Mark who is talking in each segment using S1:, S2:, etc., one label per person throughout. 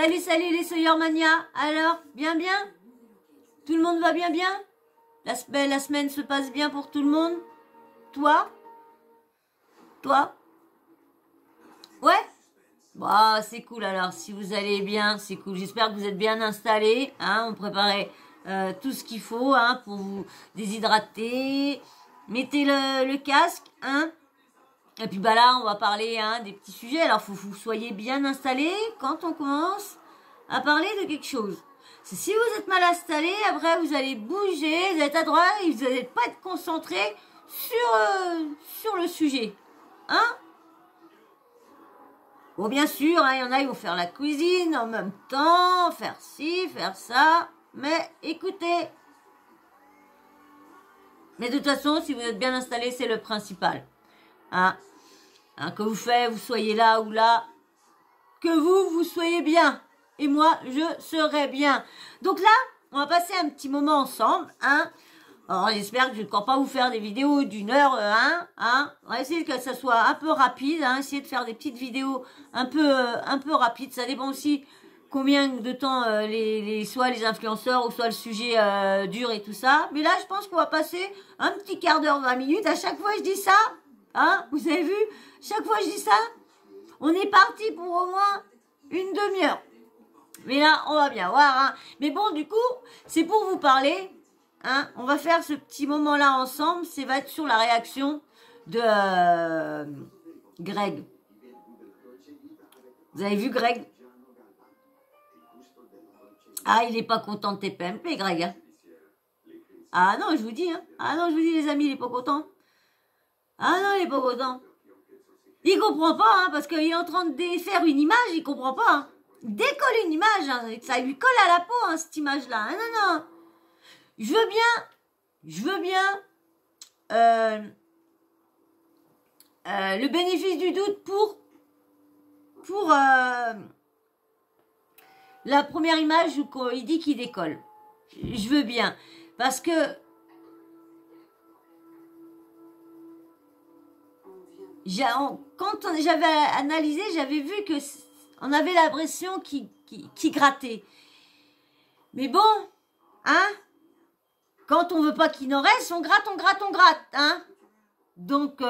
S1: Salut, salut les Soyermania. Alors, bien bien? Tout le monde va bien bien? La semaine se passe bien pour tout le monde? Toi? Toi? Ouais? Bah, c'est cool alors, si vous allez bien, c'est cool. J'espère que vous êtes bien installés, hein, on préparait tout ce qu'il faut, hein, pour vous déshydrater. Mettez le casque, hein. Et puis bah là, on va parler, hein, des petits sujets. Alors, faut que vous soyez bien installés quand on commence à parler de quelque chose. Si vous êtes mal installé, après vous allez bouger, vous êtes à droite et vous n'allez pas être concentré sur le sujet, hein. Bon, bien sûr, hein, il y en a, ils vont faire la cuisine en même temps, faire ci, faire ça. Mais écoutez. Mais de toute façon, si vous êtes bien installé, c'est le principal. Hein, que vous soyez là ou là. Que vous soyez bien. Et moi, je serai bien. Donc là, on va passer un petit moment ensemble. Hein. Alors, j'espère que je ne compte pas vous faire des vidéos d'1 heure, hein. On va essayer que ça soit un peu rapide, hein. Essayer de faire des petites vidéos un peu rapides. Ça dépend aussi combien de temps soit les influenceurs ou soit le sujet dure et tout ça. Mais là, je pense qu'on va passer un petit quart d'heure, 20 minutes. À chaque fois, je dis ça, hein. Vous avez vu? Chaque fois, je dis ça. On est parti pour au moins une demi-heure. Mais là, on va bien voir, hein. Mais bon, du coup, c'est pour vous parler. Hein, on va faire ce petit moment-là ensemble. C'est va être sur la réaction de Greg. Vous avez vu Greg? Ah, il est pas content de TPMP, Greg. Hein. Ah non, je vous dis. Hein. Ah non, je vous dis, les amis, il est pas content. Ah non, il est pas content. Il comprend pas, hein, parce qu'il est en train de défaire une image, il comprend pas. Hein. Il décolle une image, hein, ça lui colle à la peau, hein, cette image-là. Hein, non, non. Je veux bien le bénéfice du doute pour la première image où il dit qu'il décolle. Je veux bien. Parce que quand j'avais analysé, j'avais vu que on avait l'impression qui grattait. Mais bon, hein? Quand on veut pas qu'il n'en reste, on gratte, hein. Donc,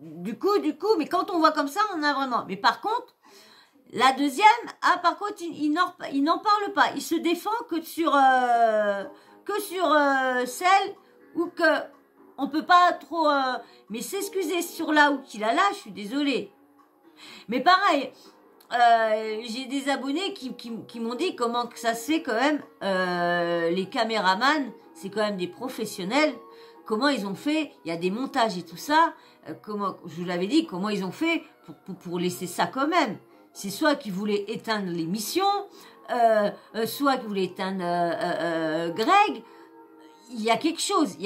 S1: du coup, mais quand on voit comme ça, on a vraiment. Mais par contre, la deuxième, par contre, il n'en parle pas. Il se défend que sur celle où que on peut pas trop, mais s'excuser sur là où qu'il a là, je suis désolée. Mais pareil. J'ai des abonnés qui m'ont dit comment que ça se fait quand même, les caméramans, c'est quand même des professionnels, comment ils ont fait, il y a des montages et tout ça, comment, je vous l'avais dit, comment ils ont fait pour laisser ça quand même. C'est soit qu'ils voulaient éteindre l'émission, soit qu'ils voulaient éteindre Greg. Il y a quelque chose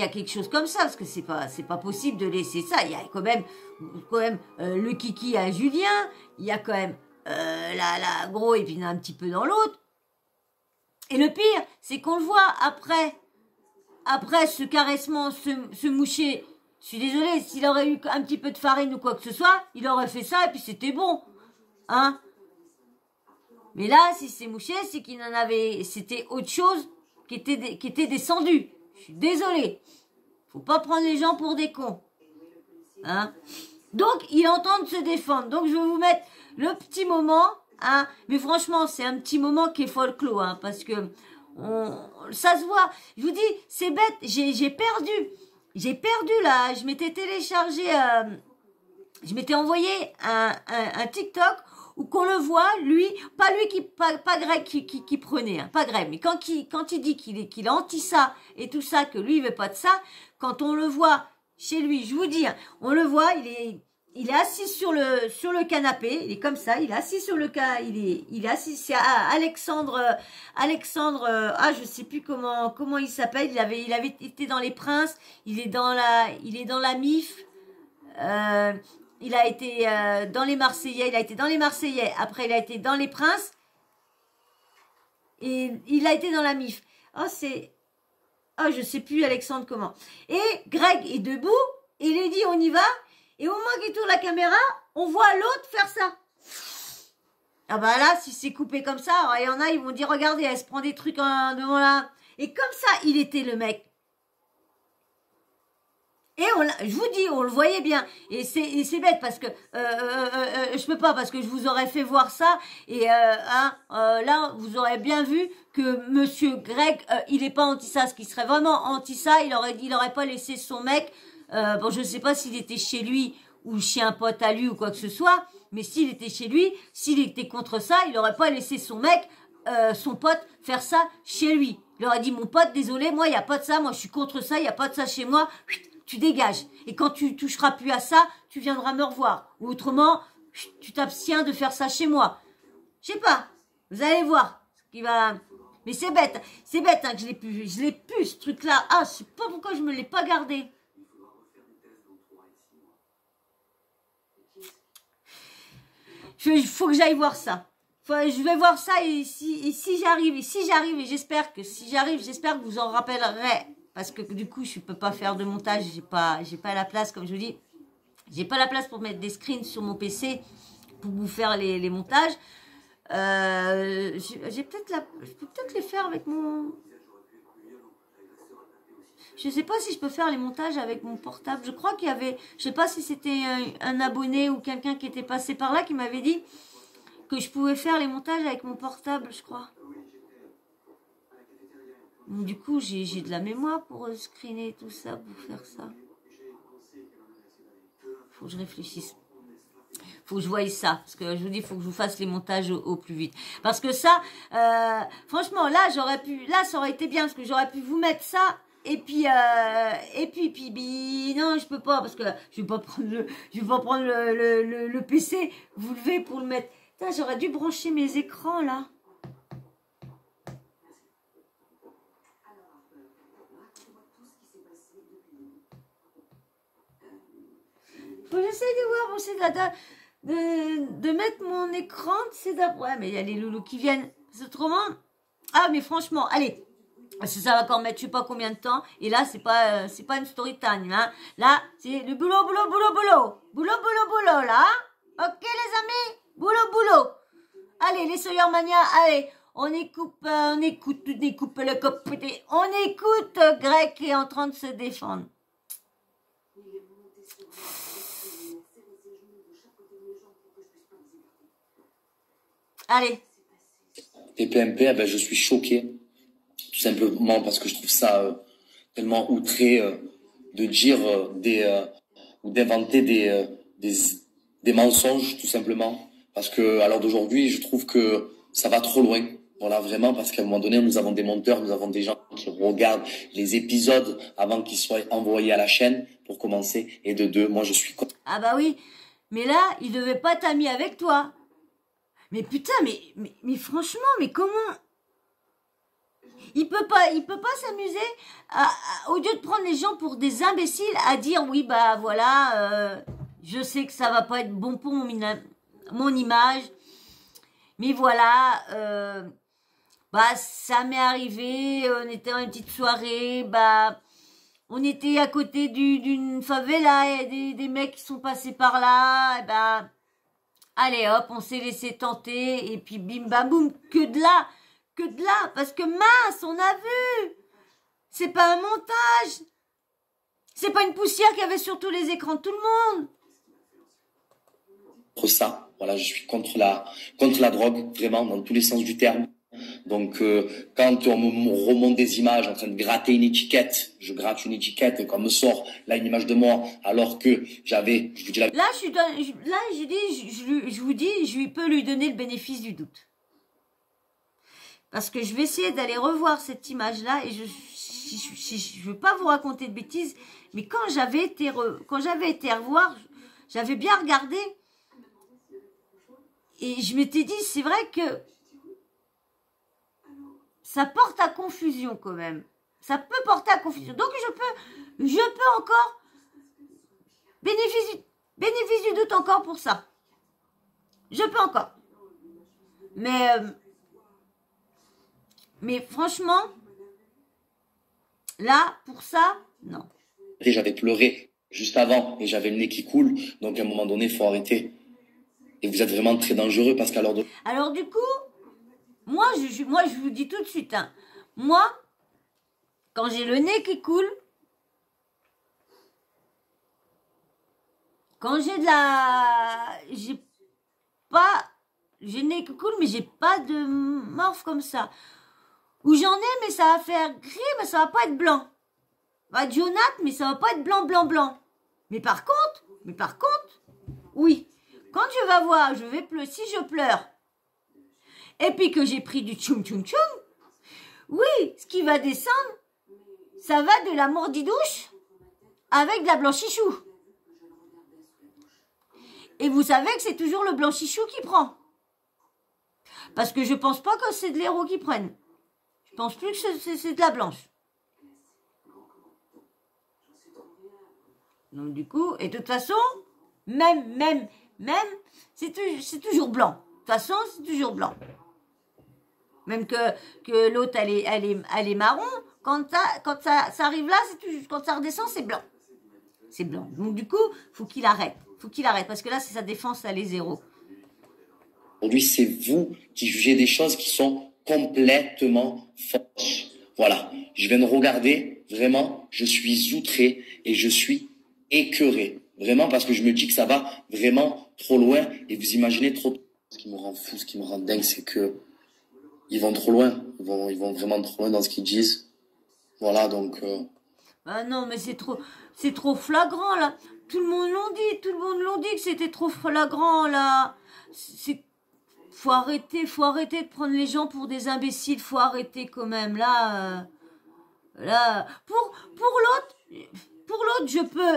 S1: comme ça, parce que c'est pas possible de laisser ça. Il y a quand même le kiki à Julien, il y a quand même la gros et puis il y en a un petit peu dans l'autre. Et le pire, c'est qu'on le voit après ce caressement, ce moucher. Je suis désolée, s'il aurait eu un petit peu de farine ou quoi que ce soit, il aurait fait ça et puis c'était bon. Hein? Mais là, si c'est mouché, c'est qu'il en avait, c'était autre chose qui était descendu. Je suis désolée. Faut pas prendre les gens pour des cons. Hein? Donc, il est en train de se défendre. Donc, je vais vous mettre le petit moment, hein. Mais franchement, c'est un petit moment qui est folklore, hein, parce que ça se voit. Je vous dis, c'est bête. J'ai perdu là. Je m'étais téléchargé, je m'étais envoyé un TikTok où qu'on le voit, lui, pas Greg qui prenait, hein, pas Greg, mais quand il dit qu'il est anti ça et tout ça, que lui il veut pas de ça, quand on le voit chez lui, je vous dis, hein, on le voit, il est assis sur le canapé, il est comme ça, il est assis sur il est assis, c'est Alexandre, je sais plus comment il s'appelle, il avait été dans Les Princes, il est dans la MIF, il a été dans les Marseillais, après il a été dans Les Princes, et il a été dans la MIF. Je sais plus Alexandre comment. Et Greg est debout, et il lui dit on y va, et au moment qu'il tourne la caméra, on voit l'autre faire ça. Ah bah là, si c'est coupé comme ça, il y en a, ils vont dire, regardez, elle se prend des trucs devant là. Et comme ça, il était le mec. Et je vous dis, on le voyait bien. Et c'est bête parce que je peux pas, parce que je vous aurais fait voir ça. Et là, vous aurez bien vu que Monsieur Greg, il est pas anti ça. Ce qui serait vraiment anti ça, il aurait pas laissé son mec. Bon, je sais pas s'il était chez lui ou chez un pote à lui ou quoi que ce soit. Mais s'il était chez lui, s'il était contre ça, il aurait pas laissé son mec, son pote, faire ça chez lui. Il aurait dit, mon pote, désolé, moi, il y a pas de ça. Moi, je suis contre ça. Il y a pas de ça chez moi. Tu dégages. Et quand tu toucheras plus à ça, tu viendras me revoir. Ou autrement, tu t'abstiens de faire ça chez moi. Je sais pas. Vous allez voir ce qui va. Mais c'est bête hein, que je l'ai pu. Je l'ai pu ce truc-là. Ah, je sais pas pourquoi je me l'ai pas gardé. Il faut que j'aille voir ça. Je vais voir ça et si j'arrive, et j'espère que vous en rappellerez. Parce que du coup, je peux pas faire de montage, j'ai pas la place, comme je vous dis. J'ai pas la place pour mettre des screens sur mon PC pour vous faire les montages. Je peux peut-être les faire avec mon... Je sais pas si je peux faire les montages avec mon portable. Je crois qu'il y avait... Je sais pas si c'était un abonné ou quelqu'un qui était passé par là qui m'avait dit que je pouvais faire les montages avec mon portable, je crois. Donc, du coup, j'ai de la mémoire pour screener tout ça, pour faire ça. Faut que je réfléchisse. Faut que je voie ça. Parce que je vous dis, il faut que je vous fasse les montages au plus vite. Parce que ça, franchement, là, ça aurait été bien, parce que j'aurais pu vous mettre ça. Et puis, non, je peux pas, parce que je vais pas prendre le PC, vous levez pour le mettre. Putain, j'aurais dû brancher mes écrans, là. J'essaie de voir, bon, c'est de mettre mon écran, c'est d'après. Ouais, mais il y a les loulous qui viennent. C'est autrement. Ah, mais franchement, allez. Parce que ça va encore mettre je sais pas combien de temps. Et là, c'est pas une story time, hein. Là, c'est le boulot, boulot, boulot, boulot. Boulot, boulot, boulot, là. Ok, les amis? Boulot, boulot. Allez, les Soyermania, allez. On écoute le copété. On écoute Greg qui est en train de se défendre. Allez.
S2: Les PMP, eh ben, je suis choqué. Tout simplement parce que je trouve ça tellement outré de dire ou d'inventer des mensonges, tout simplement. Parce que, à l'heure d'aujourd'hui, je trouve que ça va trop loin. Voilà, vraiment, parce qu'à un moment donné, nous avons des monteurs, nous avons des gens qui regardent les épisodes avant qu'ils soient envoyés à la chaîne, pour commencer. Et de deux, moi, je suis...
S1: Ah bah oui, mais là, il devait pas être ami avec toi. Mais putain, mais franchement, mais comment... Il peut pas s'amuser au lieu de prendre les gens pour des imbéciles à dire oui bah voilà je sais que ça va pas être bon pour mon image mais voilà bah ça m'est arrivé, on était en une petite soirée, bah on était à côté d'une favela et des mecs qui sont passés par là, et bah allez hop on s'est laissé tenter et puis bim bam boum, que de là, parce que mince, on a vu. C'est pas un montage. C'est pas une poussière qu'il y avait sur tous les écrans de tout le monde.
S2: Contre ça, voilà, je suis contre la drogue, vraiment, dans tous les sens du terme. Donc, quand on me remonte des images en train de gratter une étiquette, je gratte une étiquette et qu'on me sort là une image de moi, alors que j'avais, je vous dis la...
S1: Là, je vous dis, je peux lui donner le bénéfice du doute. Parce que je vais essayer d'aller revoir cette image-là et je veux pas vous raconter de bêtises, mais quand j'avais été revoir, j'avais bien regardé et je m'étais dit, c'est vrai que ça porte à confusion quand même. Ça peut porter à confusion. Donc je peux encore bénéfice du doute encore pour ça. Je peux encore. Mais franchement, là, pour ça, non.
S2: J'avais pleuré juste avant et j'avais le nez qui coule. Donc, à un moment donné, il faut arrêter. Et vous êtes vraiment très dangereux parce qu'à l'heure de...
S1: Alors du coup, moi je vous dis tout de suite, hein, moi, quand j'ai le nez qui coule, quand j'ai de la... J'ai le nez qui coule, mais j'ai pas de morphe comme ça. Où j'en ai, mais ça va faire gris, mais ça va pas être blanc. Ça va être jaunâtre, mais ça va pas être blanc, blanc, blanc. Mais par contre, oui. Quand je vais voir, si je pleure, et puis que j'ai pris du tchoum tchoum tchoum, oui, ce qui va descendre, ça va de la mordidouche avec de la blanchichou. Et vous savez que c'est toujours le blanchichou qui prend. Parce que je pense pas que c'est de l'héros qui prennent. Je pense plus que c'est de la blanche. Donc du coup, et de toute façon, même, c'est toujours blanc. De toute façon, c'est toujours blanc. Même que l'autre, elle est marron. Quand ça arrive là, quand ça redescend, c'est blanc. C'est blanc. Donc du coup, faut qu'il arrête. Parce que là, c'est sa défense, elle est zéro.
S2: Aujourd'hui, c'est vous qui jugez des choses qui sont complètement fausses. Voilà. Je viens de regarder. Vraiment, je suis outré et je suis écœuré. Vraiment, parce que je me dis que ça va vraiment trop loin. Et vous imaginez trop. Ce qui me rend fou, ce qui me rend dingue, c'est que ils vont trop loin. Ils vont vraiment trop loin dans ce qu'ils disent. Voilà, donc...
S1: Ah non, mais c'est trop flagrant, là. Tout le monde l'ont dit que c'était trop flagrant, là. Faut arrêter de prendre les gens pour des imbéciles. Faut arrêter quand même, là. Pour l'autre,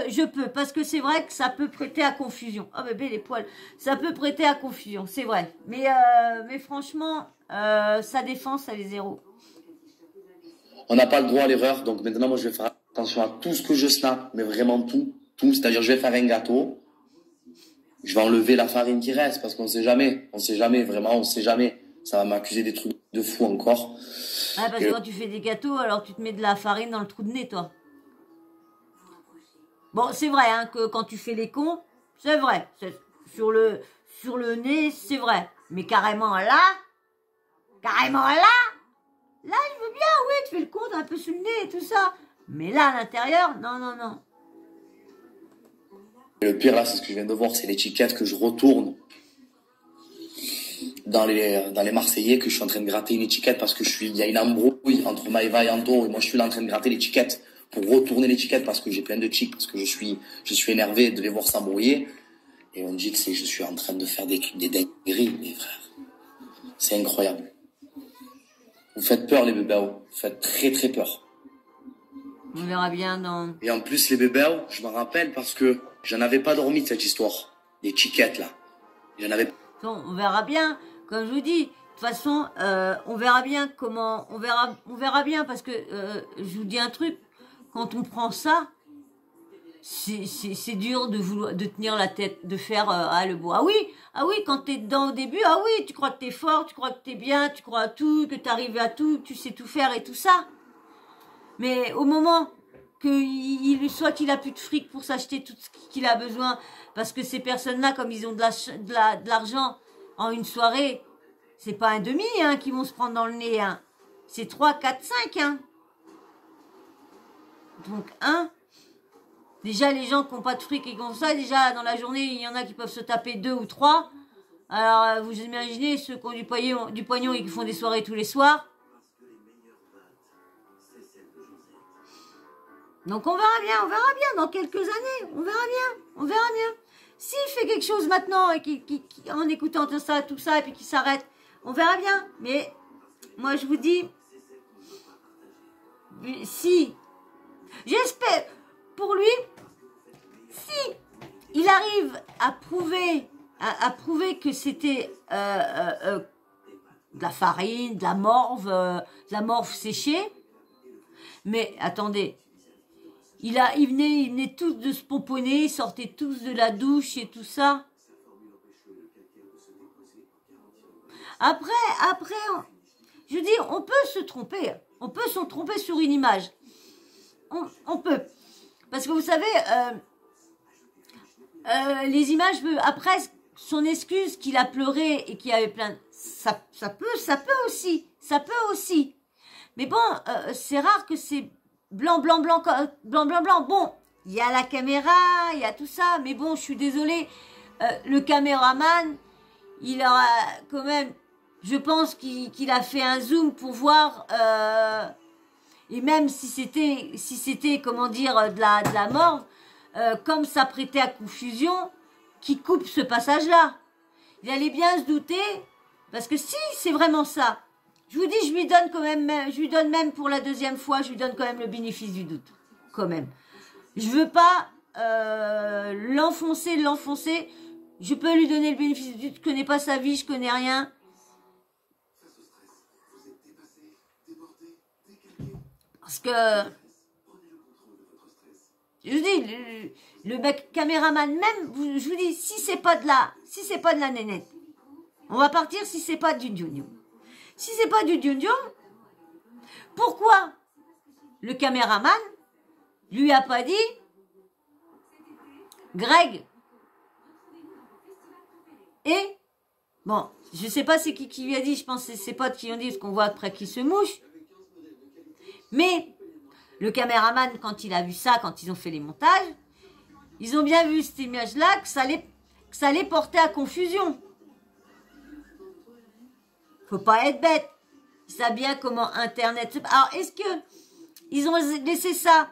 S1: je peux, parce que c'est vrai que ça peut prêter à confusion. Ah, bébé, les poils. Ça peut prêter à confusion, c'est vrai. Mais franchement, sa défense, elle est zéro.
S2: On n'a pas le droit à l'erreur, donc maintenant, moi, je vais faire attention à tout ce que je snap, mais vraiment tout. C'est-à-dire, je vais faire un gâteau. Je vais enlever la farine qui reste, parce qu'on sait jamais. Vraiment, on sait jamais. Ça va m'accuser des trucs de fou encore.
S1: Ah, parce que quand tu fais des gâteaux, alors tu te mets de la farine dans le trou de nez, toi. Bon, c'est vrai, hein, que quand tu fais les cons, c'est vrai. Sur le nez, c'est vrai. Mais carrément là, il veut bien, oui, tu fais le con, t'as un peu sous le nez et tout ça. Mais là, à l'intérieur, non.
S2: Et le pire, là, c'est ce que je viens de voir, c'est l'étiquette que je retourne dans les Marseillais, que je suis en train de gratter une étiquette parce que il y a une embrouille entre Maëva et Anto, et moi, je suis là en train de gratter l'étiquette pour retourner l'étiquette parce que j'ai plein de tics, parce que je suis énervé de les voir s'embrouiller. Et on dit que je suis en train de faire des trucs, des dingueries, mes frères. C'est incroyable. Vous faites peur, les bébés. Vous faites très, très peur.
S1: On verra bien dans...
S2: Et en plus, les bébés, je m'en rappelle parce que j'en avais pas dormi de cette histoire. L'étiquette, là. J'en avais...
S1: On verra bien, comme je vous dis. De toute façon, on verra bien comment... On verra bien parce que, je vous dis un truc. Quand on prend ça, c'est dur de tenir la tête, de faire le beau. Ah oui, quand t'es dedans au début, ah oui, tu crois que t'es fort, tu crois que t'es bien, tu crois à tout, que t'arrives à tout, que tu sais tout faire et tout ça. Mais au moment soit qu'il a plus de fric pour s'acheter tout ce qu'il a besoin, parce que ces personnes-là, comme ils ont de l'argent en une soirée, c'est pas un demi hein, qui vont se prendre dans le nez. Hein. C'est 3, 4, 5. Hein. Donc, déjà, les gens qui n'ont pas de fric et comme ça, déjà, dans la journée, il y en a qui peuvent se taper 2 ou 3. Alors, vous imaginez ceux qui ont du pognon et qui font des soirées tous les soirs. Donc, on verra bien dans quelques années. On verra bien. S'il fait quelque chose maintenant et en écoutant tout ça, et puis qu'il s'arrête, on verra bien. Mais, moi, je vous dis, si... J'espère, pour lui, si il arrive à prouver que c'était de la farine, de la morve séchée, mais attendez, ils venaient tous de se pomponner, ils sortaient tous de la douche et tout ça. Après, je dis, on peut se tromper sur une image. On peut. Parce que vous savez, les images, après, son excuse qu'il a pleuré et qu'il y avait plein... Ça peut aussi. Mais bon, c'est rare que c'est blanc. Bon, il y a la caméra, il y a tout ça. Mais bon, je suis désolée. Le caméraman, il aura quand même... Je pense qu'il a fait un zoom pour voir... et même si c'était, comment dire, de la mort, comme ça prêtait à confusion, qui coupe ce passage-là. Il allait bien se douter, parce que si c'est vraiment ça, je vous dis, je lui donne même pour la deuxième fois, je lui donne quand même le bénéfice du doute, quand même. Je veux pas l'enfoncer. Je peux lui donner le bénéfice du doute. Je connais pas sa vie, je connais rien. Parce que je vous dis, le mec caméraman même, je vous dis, si c'est pas de la nénette, on va partir si c'est pas du Dion. Si c'est pas du Dion, pourquoi le caméraman lui a pas dit, Greg, et, bon, je sais pas c'est qui lui a dit, je pense que c'est ses potes qui ont dit, parce qu'on voit après qu'il se mouche, mais le caméraman, quand il a vu ça, quand ils ont fait les montages, ils ont bien vu cette image-là, que ça allait porter à confusion. Faut pas être bête. Ils savent bien comment Internet se... Alors, est-ce que ils ont laissé ça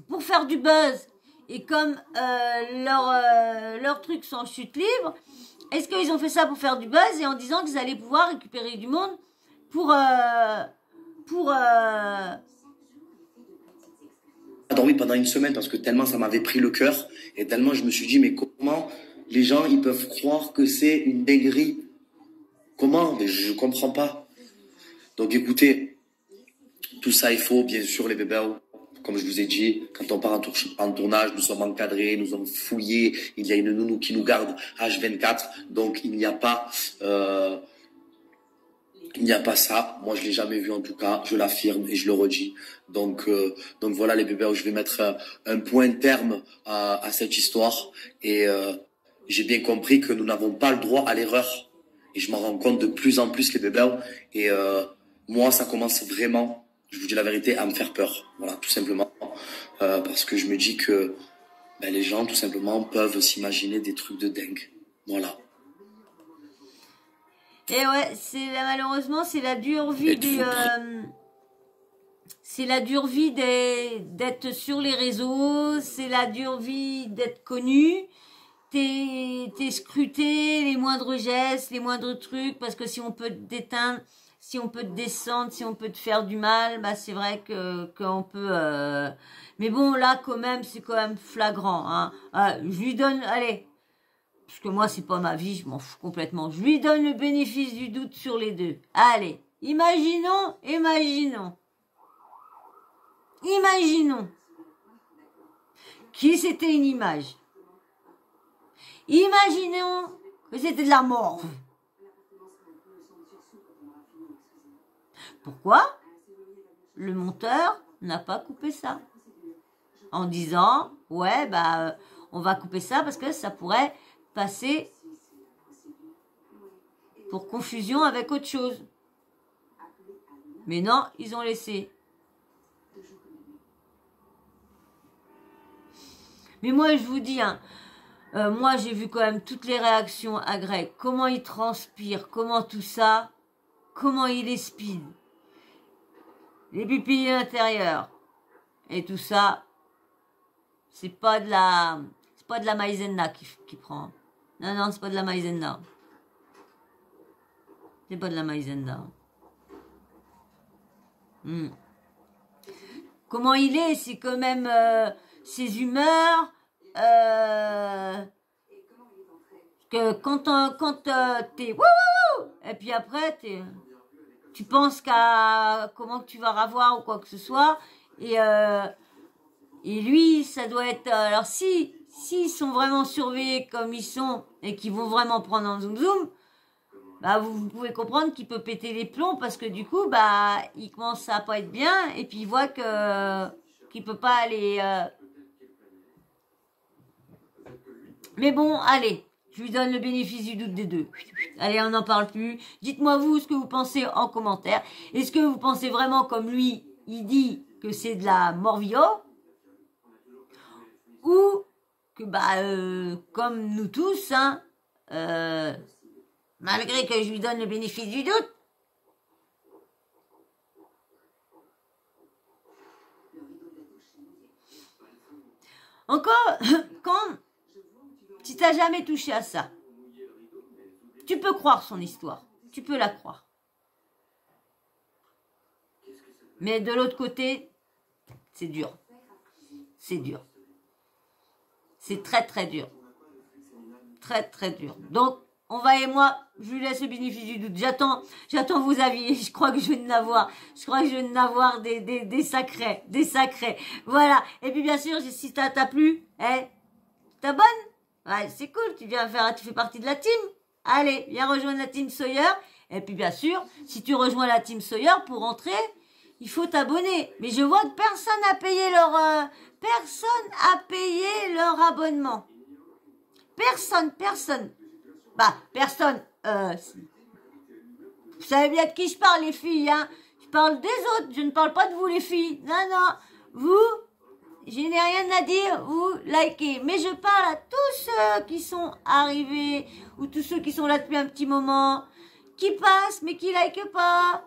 S1: pour faire du buzz et comme leur truc sont en chute libre, est-ce qu'ils ont fait ça pour faire du buzz et en disant qu'ils allaient pouvoir récupérer du monde pour
S2: dormi pendant une semaine parce que tellement ça m'avait pris le cœur et tellement je me suis dit mais comment les gens ils peuvent croire que c'est une dinguerie, comment, mais je comprends pas. Donc écoutez, tout ça est faux, bien sûr les bébés, comme je vous ai dit, quand on part en tournage, nous sommes encadrés, nous sommes fouillés, il y a une nounou qui nous garde H24, donc il n'y a pas ça. Moi, je l'ai jamais vu en tout cas. Je l'affirme et je le redis. Donc voilà les bébés. Je vais mettre un point terme à cette histoire. Et j'ai bien compris que nous n'avons pas le droit à l'erreur. Et je m'en rends compte de plus en plus les bébés. Et moi, ça commence vraiment, je vous dis la vérité, à me faire peur. Voilà, tout simplement. Parce que je me dis que les gens, tout simplement, peuvent s'imaginer des trucs de dingue. Voilà.
S1: Et ouais, malheureusement, c'est la dure vie d'être sur les réseaux, c'est la dure vie d'être connu. T'es scruté, les moindres gestes, les moindres trucs, parce que si on peut t'éteindre, si on peut te descendre, si on peut te faire du mal, c'est vrai qu'on peut... Mais bon, là, quand même, c'est quand même flagrant. Hein. Je lui donne... Allez, parce que moi, c'est pas ma vie, je m'en fous complètement. Je lui donne le bénéfice du doute sur les deux. Allez, imaginons. Qui c'était une image. Imaginons que c'était de la mort. Pourquoi le monteur n'a pas coupé ça? En disant, ouais, on va couper ça parce que ça pourrait passer pour confusion avec autre chose. Mais non, ils ont laissé. Mais moi, je vous dis, moi, j'ai vu quand même toutes les réactions à Greg. Comment il transpire, comment tout ça, comment il est speed. Les pupilles intérieures. Et tout ça, c'est pas de la maïzena qui prend. Non, c'est pas de la maïzena. C'est pas de la maïzena. Comment il est, c'est quand même ses humeurs. Que quand t'es wouhou, et puis après tu penses qu'à comment que tu vas revoir ou quoi que ce soit, et lui ça doit être alors s'ils sont vraiment surveillés comme ils sont et qu'ils vont vraiment prendre un zoom, vous pouvez comprendre qu'il peut péter les plombs parce que du coup il commence à pas être bien et puis il voit qu'il peut pas aller. Mais bon, allez, Je lui donne le bénéfice du doute des deux. Allez, on n'en parle plus. Dites-moi vous ce que vous pensez en commentaire. Est-ce que vous pensez vraiment comme lui, il dit que c'est de la morvio? Ou que, comme nous tous, hein, malgré que je lui donne le bénéfice du doute, encore, si t'as jamais touché à ça, tu peux croire son histoire, tu peux la croire. Mais de l'autre côté, c'est dur. C'est dur. C'est très très dur. Très très dur. Donc, on va et moi, je lui laisse le bénéfice du doute. J'attends vos avis. Je crois que je vais en avoir. Je crois que je vais en avoir des sacrés. Des sacrés. Voilà. Et puis bien sûr, si ça t'a plu, t'abonnes. Ouais, c'est cool. Tu fais partie de la team. Allez, viens rejoindre la team Sawyer. Et puis bien sûr, si tu rejoins la team Sawyer, pour entrer, il faut t'abonner. Mais je vois que personne n'a payé leur abonnement. Personne. Personne. Vous savez bien de qui je parle, les filles, hein. Je parle des autres, je ne parle pas de vous, les filles. Non. Vous, je n'ai rien à dire, vous likez. Mais je parle à tous ceux qui sont arrivés, ou tous ceux qui sont là depuis un petit moment, qui passent, mais qui likent pas.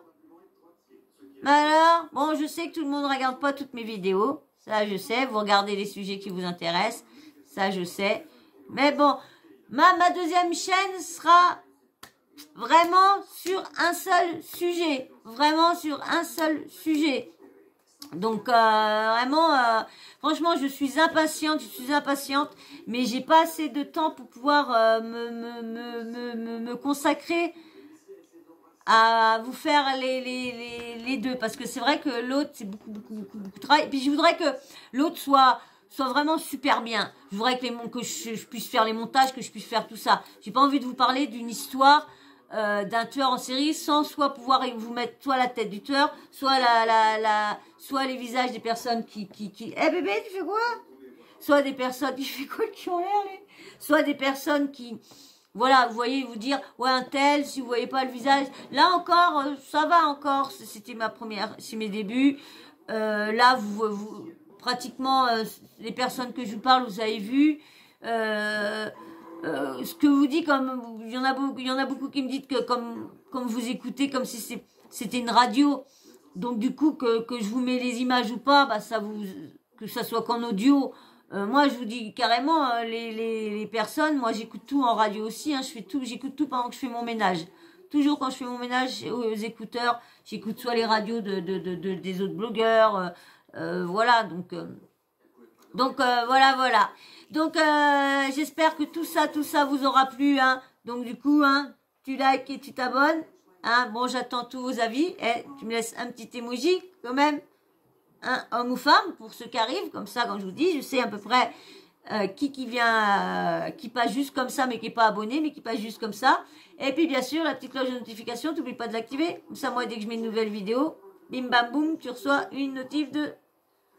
S1: Alors, bon, je sais que tout le monde ne regarde pas toutes mes vidéos. Ça, je sais. Vous regardez les sujets qui vous intéressent. Ça, je sais. Mais bon, ma deuxième chaîne sera vraiment sur un seul sujet. Vraiment sur un seul sujet. Donc, vraiment, franchement, je suis impatiente. Mais j'ai pas assez de temps pour pouvoir me consacrer à vous faire les deux, parce que c'est vrai que l'autre c'est beaucoup de travail, et puis je voudrais que l'autre soit vraiment super bien. Je voudrais que je puisse faire les montages, que je puisse faire tout ça. J'ai pas envie de vous parler d'une histoire d'un tueur en série sans soit pouvoir vous mettre soit la tête du tueur, soit soit les visages des personnes qui bébé, tu fais quoi? Soit des personnes qui ont l'air, soit des personnes qui, voilà, vous voyez, vous dire, ouais, un tel, si vous voyez pas le visage. Là encore, ça va encore. C'était c'est mes débuts. Là, vous pratiquement, les personnes que je vous parle, vous avez vu. Ce que vous dit, comme, il y en a beaucoup qui me disent que comme vous écoutez, comme si c'était une radio. Donc, du coup, que je vous mets les images ou pas, que ça soit qu'en audio. Moi, je vous dis carrément, les personnes, moi, j'écoute tout en radio aussi, hein, j'écoute tout pendant que je fais mon ménage. Toujours quand je fais mon ménage aux écouteurs, j'écoute soit les radios des autres blogueurs, voilà, donc voilà. Donc, j'espère que tout ça vous aura plu, hein. Donc, du coup, hein, tu likes et tu t'abonnes, hein. Bon, j'attends tous vos avis, tu me laisses un petit emoji, quand même. Un homme ou femme, pour ceux qui arrivent, comme ça, quand je vous dis, je sais à peu près qui vient, qui passe juste comme ça, mais qui n'est pas abonné, mais qui passe juste comme ça. Et puis, bien sûr, la petite cloche de notification, n'oublie pas de l'activer. Comme ça, moi, dès que je mets une nouvelle vidéo, bim, bam, boum, tu reçois une notif de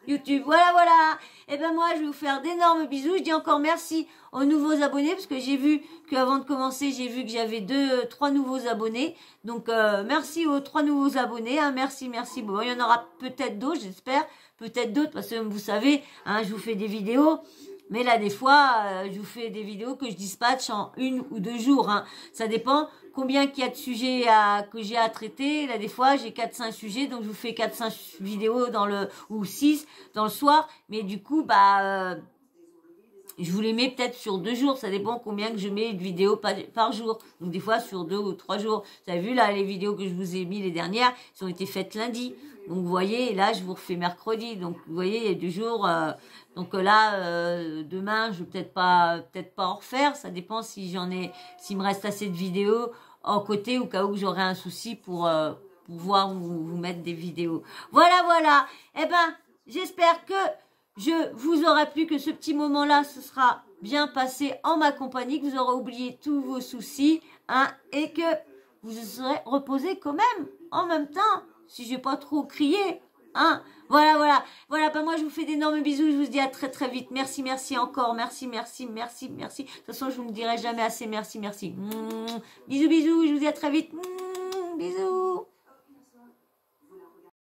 S1: YouTube. Voilà. Et ben moi, je vais vous faire d'énormes bisous. Je dis encore merci aux nouveaux abonnés, parce que j'ai vu qu'avant de commencer, j'ai vu que j'avais 3 nouveaux abonnés. Donc, merci aux 3 nouveaux abonnés. Hein. Merci. Bon, il y en aura peut-être d'autres, j'espère. Peut-être d'autres, parce que vous savez, hein, je vous fais des vidéos. Mais là, des fois, je vous fais des vidéos que je dispatche en 1 ou 2 jours. Hein. Ça dépend combien qu'il y a de sujets que j'ai à traiter. Là, des fois, j'ai 4-5 sujets, donc je vous fais 4-5 vidéos ou 6 dans le soir. Mais du coup, je vous les mets peut-être sur 2 jours. Ça dépend combien que je mets de vidéos par jour. Donc, des fois, sur 2 ou 3 jours. Vous avez vu, là, les vidéos que je vous ai mis les dernières, elles ont été faites lundi. Donc, vous voyez, là, je vous refais mercredi. Donc, vous voyez, il y a 2 jours. Donc là, demain, je vais peut-être pas en refaire. Ça dépend s'il me reste assez de vidéos en côté, au cas où j'aurai un souci pour pouvoir vous mettre des vidéos. Voilà. Eh ben, j'espère que je vous aurai plu, que ce petit moment-là se sera bien passé en ma compagnie, que vous aurez oublié tous vos soucis, hein, et que vous serez reposé quand même, en même temps, si j'ai pas trop crié. Hein? Voilà, voilà. Voilà, ben moi je vous fais d'énormes bisous. Je vous dis à très très vite. Merci, merci encore. Merci, merci, merci, merci. De toute façon, je vous me dirai jamais assez merci, merci. Bisous, bisous. Je vous dis à très vite. Bisous.